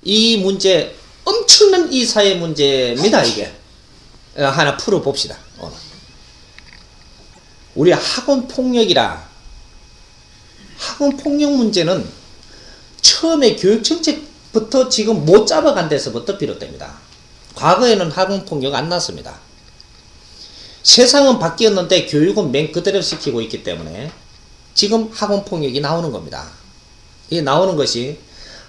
이 문제 엄청난 이 사회 문제입니다. 이게 하나 풀어봅시다. 오늘. 우리 학원폭력이라 학원폭력 문제는 처음에 교육정책부터 지금 못 잡아간 데서부터 비롯됩니다. 과거에는 학원폭력 안 났습니다. 세상은 바뀌었는데 교육은 맨 그대로 시키고 있기 때문에 지금 학원폭력이 나오는 겁니다. 이게 나오는 것이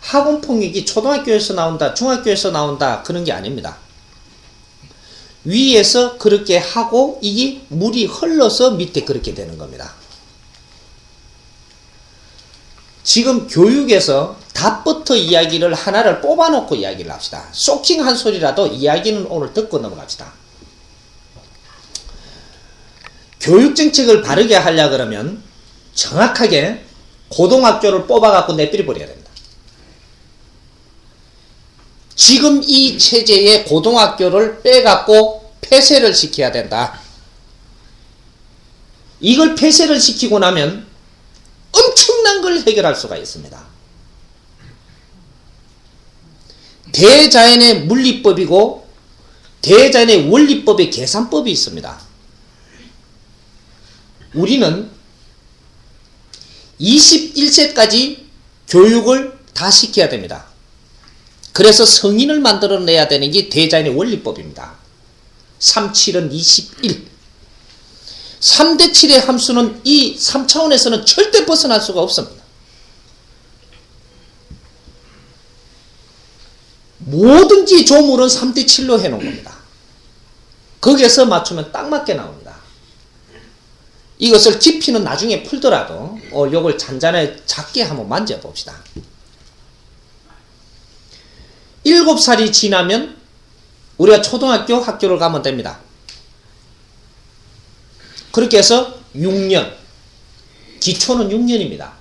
학원폭력이 초등학교에서 나온다, 중학교에서 나온다 그런 게 아닙니다. 위에서 그렇게 하고 이게 물이 흘러서 밑에 그렇게 되는 겁니다. 지금 교육에서 답부터 이야기를 하나를 뽑아놓고 이야기를 합시다. 쇼킹한 소리라도 이야기는 오늘 듣고 넘어갑시다. 교육정책을 바르게 하려 그러면 정확하게 고등학교를 뽑아갖고 내버려 버려야 됩니다. 지금 이 체제의 고등학교를 빼갖고 폐쇄를 시켜야 된다. 이걸 폐쇄를 시키고 나면 엄청난 걸 해결할 수가 있습니다. 대자연의 물리법이고 대자연의 원리법의 계산법이 있습니다. 우리는 21세까지 교육을 다 시켜야 됩니다. 그래서 성인을 만들어내야 되는 게 대자연의 원리법입니다. 3, 7은 21. 3대 7의 함수는 이 3차원에서는 절대 벗어날 수가 없습니다. 뭐든지 조물은 3대 7로 해놓은 겁니다. 거기에서 맞추면 딱 맞게 나옵니다. 이것을 깊이는 나중에 풀더라도 요걸 잔잔하게 작게 한번 만져봅시다. 7살이 지나면 우리가 초등학교 학교를 가면 됩니다. 그렇게 해서 6년, 기초는 6년입니다.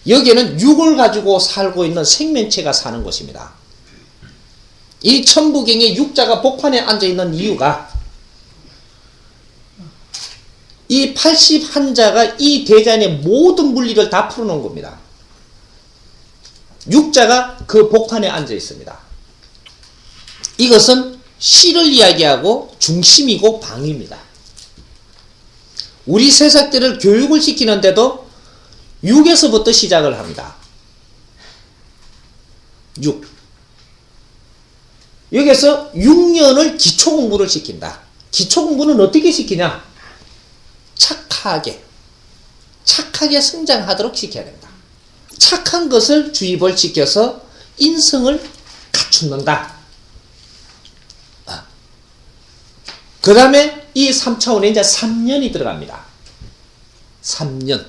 여기에는 6을 가지고 살고 있는 생명체가 사는 곳입니다. 이 천부경에 6자가 복판에 앉아있는 이유가 이 81자가 이 대자연의 모든 물리를 다 풀어놓은 겁니다. 6자가 그 복판에 앉아 있습니다. 이것은 씨를 이야기하고 중심이고 방입니다. 우리 새싹들을 교육을 시키는데도 6에서부터 시작을 합니다. 6. 여기서 6년을 기초공부를 시킨다. 기초공부는 어떻게 시키냐? 착하게 성장하도록 시켜야 됩니다. 착한 것을 주입을 시켜서 인성을 갖춘다. 그 다음에 이 3차원에 이제 3년이 들어갑니다. 3년.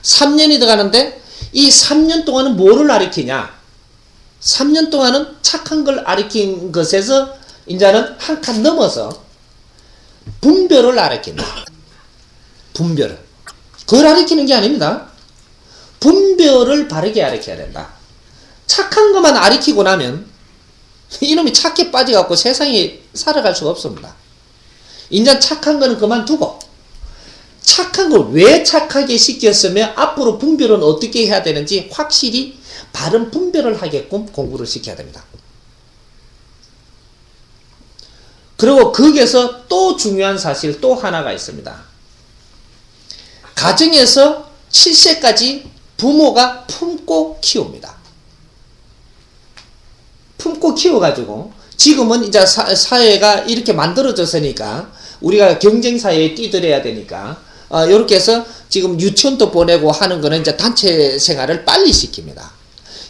3년이 들어가는데 이 3년 동안은 뭐를 가르치냐? 3년 동안은 착한 걸 가르친 것에서 이제는 한 칸 넘어서 분별을 가르친다. 분별을. 그걸 가르치는 게 아닙니다. 분별을 바르게 가르쳐야 된다. 착한 것만 가르치고 나면 이놈이 착해 빠져갖고 세상에 살아갈 수가 없습니다. 인자 착한 거는 그만두고 착한 걸 왜 착하게 시켰으면 앞으로 분별은 어떻게 해야 되는지 확실히 바른 분별을 하게끔 공부를 시켜야 됩니다. 그리고 거기에서 또 중요한 사실 또 하나가 있습니다. 가정에서 7세까지 부모가 품고 키웁니다. 품고 키워가지고 지금은 이제 사회가 이렇게 만들어졌으니까 우리가 경쟁사회에 뛰들어야 되니까 이렇게 해서 지금 유치원도 보내고 하는 거는 이제 단체 생활을 빨리 시킵니다.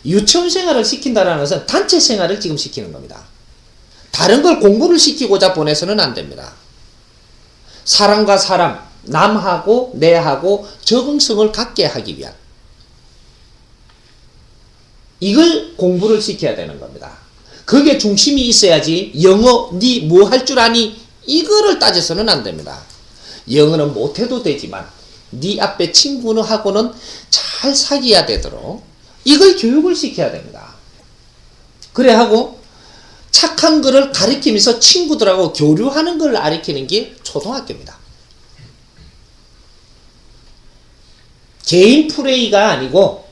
유치원 생활을 시킨다는 것은 단체 생활을 지금 시키는 겁니다. 다른 걸 공부를 시키고자 보내서는 안 됩니다. 사람과 사람, 남하고 내하고 적응성을 갖게 하기 위한 이걸 공부를 시켜야 되는 겁니다. 그게 중심이 있어야지 영어 니 뭐 할 줄 아니 이거를 따져서는 안 됩니다. 영어는 못해도 되지만 니 앞에 친구하고는 잘 사귀어야 되도록 이걸 교육을 시켜야 됩니다. 그래 하고 착한 거를 가르치면서 친구들하고 교류하는 걸 가르치는 게 초등학교입니다. 개인 플레이가 아니고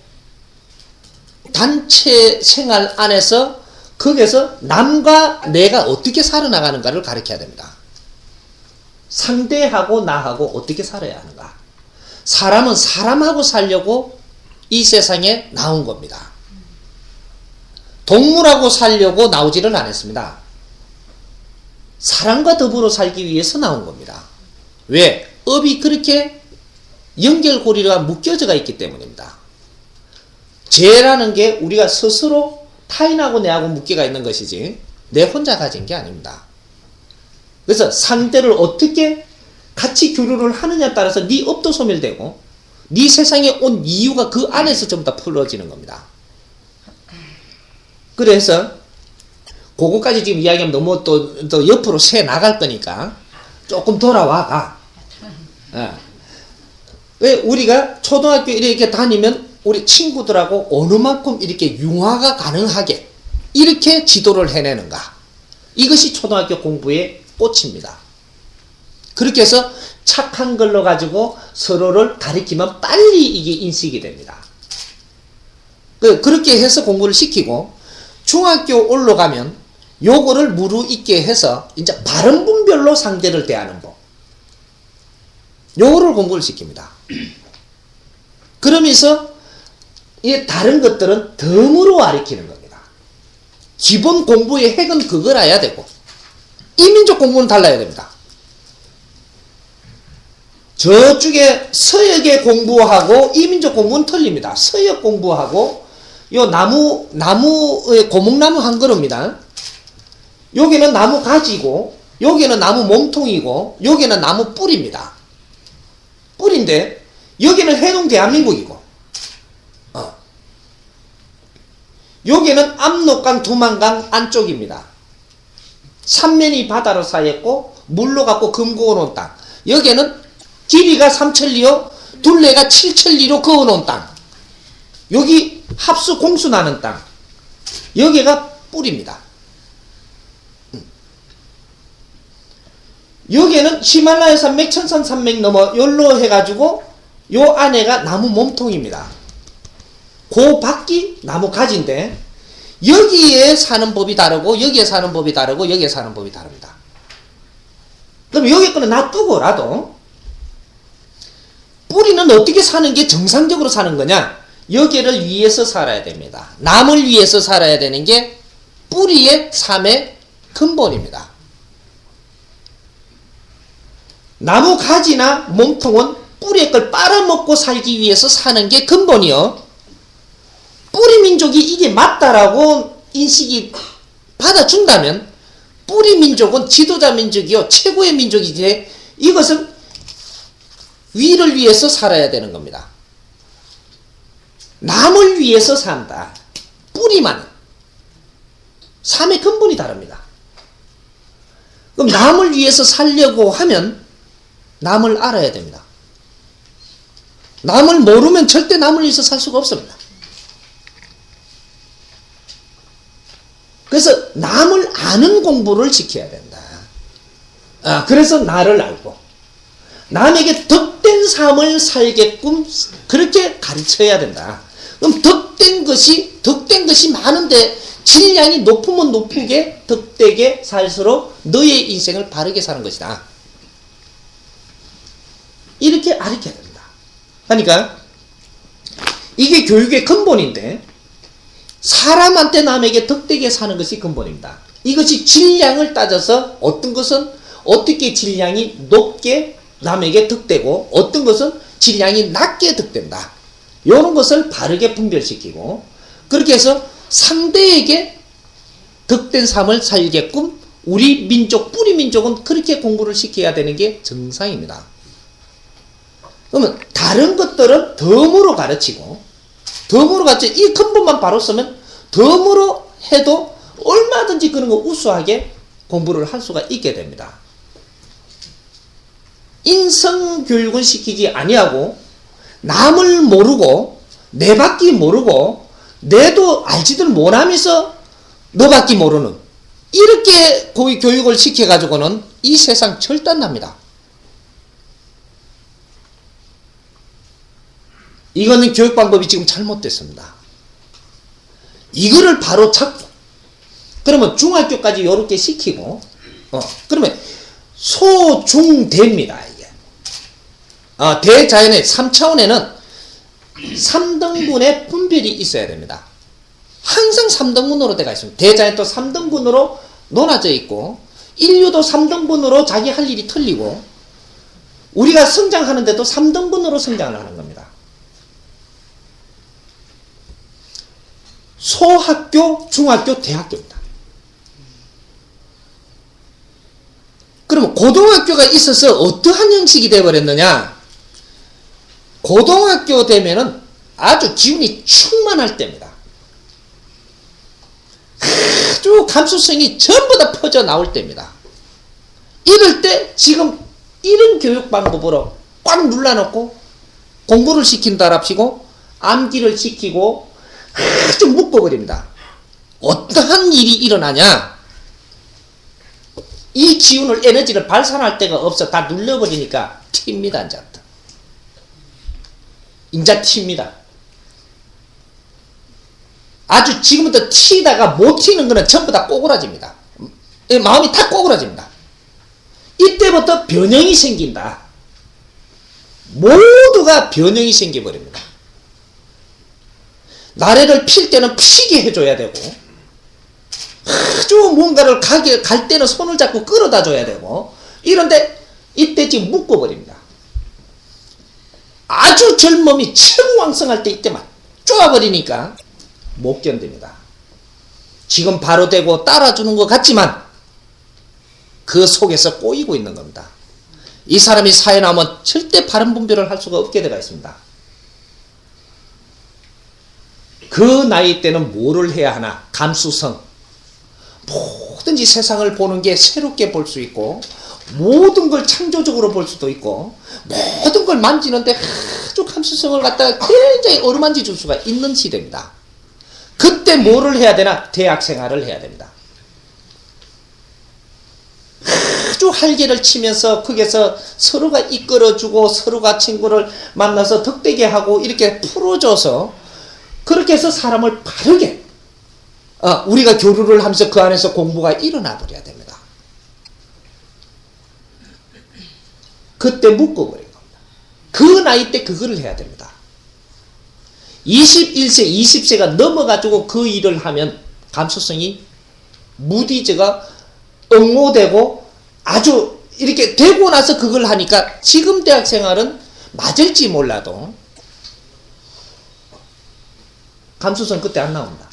단체 생활 안에서 거기서 남과 내가 어떻게 살아나가는가를 가르쳐야 됩니다. 상대하고 나하고 어떻게 살아야 하는가. 사람은 사람하고 살려고 이 세상에 나온 겁니다. 동물하고 살려고 나오지를 않았습니다. 사람과 더불어 살기 위해서 나온 겁니다. 왜? 업이 그렇게 연결고리가 묶여져가 있기 때문입니다. 죄라는 게 우리가 스스로 타인하고 내하고 묶여가 있는 것이지 내 혼자 가진 게 아닙니다. 그래서 상대를 어떻게 같이 교류를 하느냐에 따라서 네 업도 소멸되고 네 세상에 온 이유가 그 안에서 전부 다 풀어지는 겁니다. 그래서 그거까지 지금 이야기하면 너무 또 옆으로 새 나갈 거니까 조금 돌아와가. 왜 우리가 초등학교 이렇게 다니면 우리 친구들하고 어느 만큼 이렇게 융화가 가능하게 이렇게 지도를 해내는가. 이것이 초등학교 공부의 꽃입니다. 그렇게 해서 착한 걸로 가지고 서로를 가리키면 빨리 이게 인식이 됩니다. 그렇게 해서 공부를 시키고 중학교 올라가면 요거를 무르익게 해서 이제 바른 분별로 상대를 대하는 법. 요거를 공부를 시킵니다. 그러면서 이 다른 것들은 덤으로 가르치는 겁니다. 기본 공부의 핵은 그거라야 되고 이민족 공부는 달라야 됩니다. 저쪽에 서역의 공부하고 이민족 공부는 틀립니다. 서역 공부하고 요 나무의 고목나무 한 그루입니다. 여기는 나무 가지고 여기는 나무 몸통이고 여기는 나무 뿌리입니다. 뿌리인데 여기는 해동 대한민국이고 여기는 압록강 두만강 안쪽입니다. 삼면이 바다로 쌓였고 물로 갖고 금고어 놓은 땅. 여기는 길이가 3천리요 둘레가 7천리로 그어 놓은 땅. 여기 합수 공수 나는 땅. 여기가 뿌리입니다. 여기는 히말라야 산맥, 천산 산맥 넘어 열로 해가지고 요 안에가 나무 몸통입니다. 그 밖이 나무 가지인데 여기에 사는 법이 다르고 여기에 사는 법이 다르고 여기에 사는 법이 다릅니다. 그럼 여기 거는 놔두고라도 뿌리는 어떻게 사는 게 정상적으로 사는 거냐? 여기를 위해서 살아야 됩니다. 남을 위해서 살아야 되는 게 뿌리의 삶의 근본입니다. 나무 가지나 몸통은 뿌리의 걸 빨아먹고 살기 위해서 사는 게 근본이요. 뿌리 민족이 이게 맞다라고 인식이 받아준다면 뿌리 민족은 지도자 민족이요. 최고의 민족이지. 이것은 위를 위해서 살아야 되는 겁니다. 남을 위해서 산다. 뿌리만. 삶의 근본이 다릅니다. 그럼 남을 위해서 살려고 하면 남을 알아야 됩니다. 남을 모르면 절대 남을 위해서 살 수가 없습니다. 그래서 남을 아는 공부를 지켜야 된다. 그래서 나를 알고 남에게 덕된 삶을 살게끔 그렇게 가르쳐야 된다. 그럼 덕된 것이 많은데 질량이 높으면 높게 덕되게 살수록 너의 인생을 바르게 사는 것이다. 이렇게 가르쳐야 된다. 그러니까 이게 교육의 근본인데 사람한테 남에게 덕되게 사는 것이 근본입니다. 이것이 질량을 따져서 어떤 것은 어떻게 질량이 높게 남에게 덕되고 어떤 것은 질량이 낮게 덕된다. 이런 것을 바르게 분별시키고 그렇게 해서 상대에게 덕된 삶을 살게끔 우리 민족, 뿌리 민족은 그렇게 공부를 시켜야 되는 게 정상입니다. 그러면 다른 것들은 덤으로 가르치고 이 근본만 바로 쓰면 덤으로 해도 얼마든지 그런 거 우수하게 공부를 할 수가 있게 됩니다. 인성교육은 시키지 아니하고 남을 모르고 내밖에 모르고 내도 알지들 못하면서 너밖에 모르는 이렇게 교육을 시켜가지고는 이 세상 절대 안 납니다. 이거는 교육 방법이 지금 잘못됐습니다. 이거를 바로 잡고, 그러면 중학교까지 요렇게 시키고, 그러면 소중대입니다, 이게. 대자연의 3차원에는 3등분의 분별이 있어야 됩니다. 항상 3등분으로 되어 있습니다. 대자연도 3등분으로 논하져 있고, 인류도 3등분으로 자기 할 일이 틀리고, 우리가 성장하는데도 3등분으로 성장을 하는 겁니다. 소학교, 중학교, 대학교입니다. 그러면 고등학교가 있어서 어떠한 형식이 되어버렸느냐? 고등학교 되면은 아주 기운이 충만할 때입니다. 아주 감수성이 전부 다 퍼져 나올 때입니다. 이럴 때 지금 이런 교육 방법으로 꽉 눌러놓고 공부를 시킨다랍시고 암기를 시키고 아주 묶어버립니다. 어떠한 일이 일어나냐? 이 기운을, 에너지를 발산할 데가 없어. 다 눌러버리니까 튑니다. 인자 튑니다. 아주 지금부터 튀다가 못 튀는 거는 전부 다 꼬그라집니다. 마음이 다 꼬그라집니다. 이때부터 변형이 생긴다. 모두가 변형이 생겨버립니다. 나래를 필 때는 피게 해줘야 되고, 아주 뭔가를 갈 때는 손을 잡고 끌어다 줘야 되고, 이런데 이때 지금 묶어버립니다. 아주 젊음이 청왕성할 때 이때만 쪼아버리니까 못 견딥니다. 지금 바로 되고 따라주는 것 같지만 그 속에서 꼬이고 있는 겁니다. 이 사람이 사회 나오면 절대 바른 분별을 할 수가 없게 되어 있습니다. 그 나이 때는 뭐를 해야 하나? 감수성. 뭐든지 세상을 보는 게 새롭게 볼 수 있고, 모든 걸 창조적으로 볼 수도 있고, 모든 걸 만지는데 아주 감수성을 갖다가 굉장히 어루만지 줄 수가 있는 시대입니다. 그때 뭐를 해야 되나? 대학 생활을 해야 됩니다. 아주 활개를 치면서 거기서 서로가 이끌어주고, 서로가 친구를 만나서 덕되게 하고, 이렇게 풀어줘서, 그렇게 해서 사람을 바르게, 우리가 교류를 하면서 그 안에서 공부가 일어나 버려야 됩니다. 그때 묶어버린 겁니다. 그 나이 때 그거를 해야 됩니다. 21세, 20세가 넘어가지고 그 일을 하면 감수성이 무디즈가 응고되고 아주 이렇게 되고 나서 그걸 하니까 지금 대학 생활은 맞을지 몰라도 감수성 그때 안 나옵니다.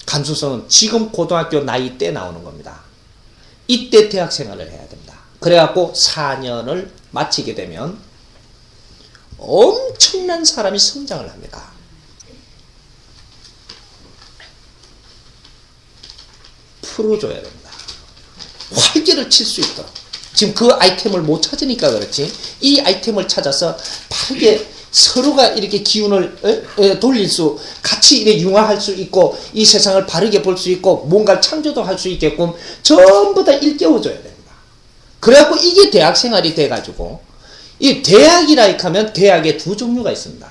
감수성은 지금 고등학교 나이 때 나오는 겁니다. 이때 대학 생활을 해야 됩니다. 그래갖고 4년을 마치게 되면 엄청난 사람이 성장을 합니다. 풀어줘야 됩니다. 활기를 칠 수 있도록. 지금 그 아이템을 못 찾으니까 그렇지, 이 아이템을 찾아서 바르게 서로가 이렇게 기운을 돌릴 수, 같이 이렇게 융화할 수 있고, 이 세상을 바르게 볼 수 있고, 뭔가를 창조도 할 수 있게끔 전부 다 일깨워줘야 됩니다. 그래갖고 이게 대학 생활이 돼가지고, 이 대학이라 하면 대학에 두 종류가 있습니다.